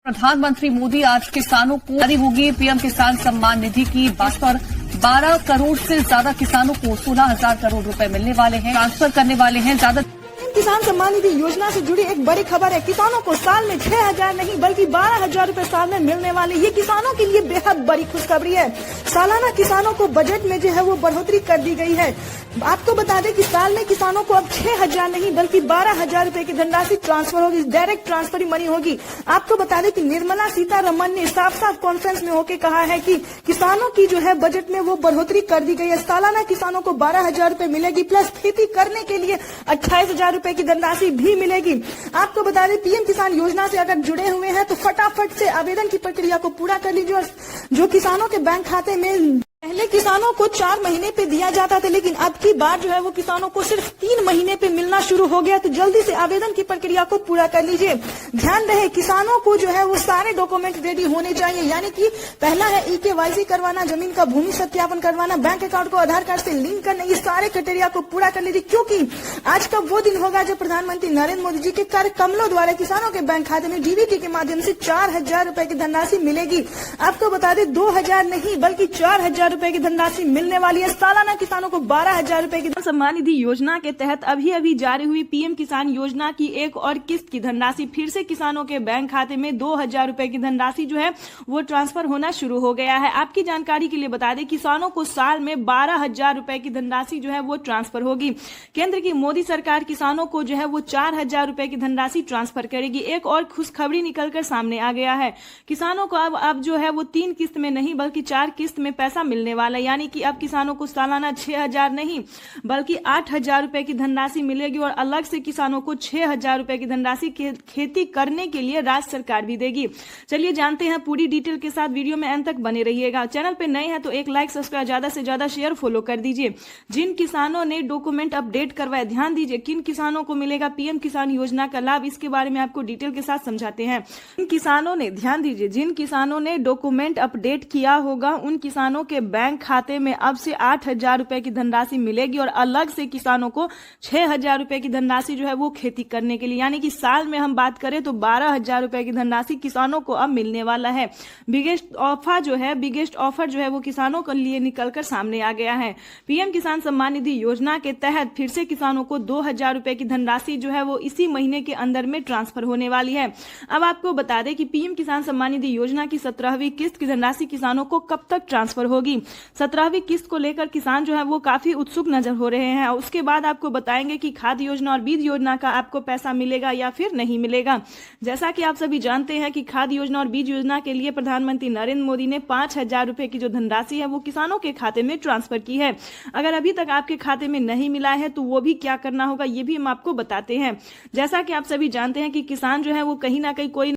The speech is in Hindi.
प्रधानमंत्री मोदी आज किसानों को जारी होगी पीएम किसान सम्मान निधि की बात पर 12 करोड़ से ज्यादा किसानों को 16,000 करोड़ रुपए मिलने वाले हैं, ट्रांसफर करने वाले हैं। ज्यादा किसान सम्मान निधि योजना से जुड़ी एक बड़ी खबर है। किसानों को साल में 6,000 नहीं बल्कि 12,000 रूपए साल में मिलने वाले, ये किसानों के लिए बेहद बड़ी खुशखबरी है। सालाना किसानों को बजट में जो है वो बढ़ोतरी कर दी गई है। आपको बता दें कि साल में किसानों को अब 6,000 नहीं बल्कि 12,000 रूपए की धनराशि ट्रांसफर होगी, डायरेक्ट ट्रांसफर ही मनी होगी। आपको बता दें कि निर्मला सीतारमण ने साफ साफ कॉन्फ्रेंस में होकर कहा है कि किसानों की जो है बजट में वो बढ़ोतरी कर दी गई है। सालाना किसानों को 12,000 रूपए मिलेगी, प्लस खेती करने के लिए 28,000 रूपए की धनराशि भी मिलेगी। आपको बता दें पीएम किसान योजना से अगर जुड़े हुए हैं तो फटाफट से आवेदन की प्रक्रिया को पूरा कर लीजिए। और जो किसानों के बैंक खाते में पहले किसानों को 4 महीने पे दिया जाता था, लेकिन अब की बार जो है वो किसानों को सिर्फ 3 महीने पे मिलना शुरू हो गया। तो जल्दी से आवेदन की प्रक्रिया को पूरा कर लीजिए। ध्यान रहे किसानों को जो है वो सारे डॉक्यूमेंट रेडी होने चाहिए, यानी कि पहला है EKYC करवाना, जमीन का भूमि सत्यापन करवाना, बैंक अकाउंट को आधार कार्ड से लिंक करना। ये सारे क्राइटेरिया को पूरा कर लीजिए, क्योंकि आज का वो दिन होगा जब प्रधानमंत्री नरेंद्र मोदी जी के कार्यक्रमों द्वारा किसानों के बैंक खाते में DBT के माध्यम से 4,000 रूपए की धनराशि मिलेगी। आपको बता दें 2,000 नहीं बल्कि 4,000 रूपए की धनराशि मिलने वाली है। सालाना किसानों को 12,000 रूपए की सम्मान निधि योजना के तहत अभी जारी हुई पीएम किसान योजना की एक और किस्त की धनराशि फिर से किसानों के बैंक खाते में 2,000 रूपए की धनराशि जो है वो ट्रांसफर होना शुरू हो गया है। आपकी जानकारी के लिए बता दें किसानों को साल में 12,000 रूपए की धनराशि जो है वो ट्रांसफर होगी। केंद्र की मोदी सरकार किसानों को जो है वो 4,000 रूपए की धनराशि ट्रांसफर करेगी। एक और खुशखबरी निकलकर सामने आ गया है। किसानों को अब जो है वो 3 किस्त में नहीं बल्कि 4 किस्त में पैसा मिलने वाला है, यानी कि अब किसानों को सालाना 6,000 नहीं बल्कि 8,000 रूपए की धनराशि मिलेगी। और अलग से किसानों को 6,000 रूपए की धनराशि खेती करने के लिए राज्य सरकार भी देगी। चलिए जानते हैं पूरी डिटेल के साथ, वीडियो में अंत तक बने रहिएगा। चैनल पे नए हैं तो एक लाइक, सब्सक्राइब, ज्यादा से ज्यादा शेयर, फॉलो कर दीजिए। जिन किसानों ने डॉक्यूमेंट अपडेट करवाए, ध्यान दीजिए किन किसानों को मिलेगा पीएम किसान योजना का लाभ, इसके बारे में आपको डिटेल के साथ समझाते हैं। जिन किसानों ने, ध्यान दीजिए, जिन किसानों ने डॉक्यूमेंट अपडेट किया होगा उन किसानों के बैंक खाते में अब से 8,000 रूपए की धनराशि मिलेगी। और अलग से किसानों को 6,000 रूपए की धनराशि जो है वो खेती करने के लिए, यानी कि साल में हम बात करें तो 12,000 रूपए की धनराशि किसानों को अब मिलने वाला है। बिगेस्ट ऑफर जो है वो किसानों के लिए निकलकर सामने आ गया है। पीएम किसान सम्मान निधि योजना के तहत फिर से किसानों को 2,000 रूपए की धनराशि जो है वो इसी महीने के अंदर में ट्रांसफर होने वाली है। अब आपको बता दें कि पीएम किसान सम्मान निधि योजना की 17वीं किस्त की धनराशि किसानों को कब तक ट्रांसफर होगी। 17वीं किस्त को लेकर किसान जो है वो काफी उत्सुक नजर हो रहे हैं। उसके बाद आपको बताएंगे कि खाद योजना और बीज योजना का आपको पैसा मिलेगा या फिर नहीं मिलेगा। जैसा कि आप सभी जानते हैं कि खाद योजना और बीज योजना के लिए प्रधानमंत्री नरेंद्र मोदी ने 5,000 रूपए की जो धनराशि है वो किसानों के खाते में ट्रांसफर की है। अगर अभी तक आपके खाते में नहीं मिला है तो वो भी क्या करना होगा ये भी हम आपको बताते हैं। जैसा कि आप सभी जानते हैं कि किसान जो है वो कहीं ना कहीं कोई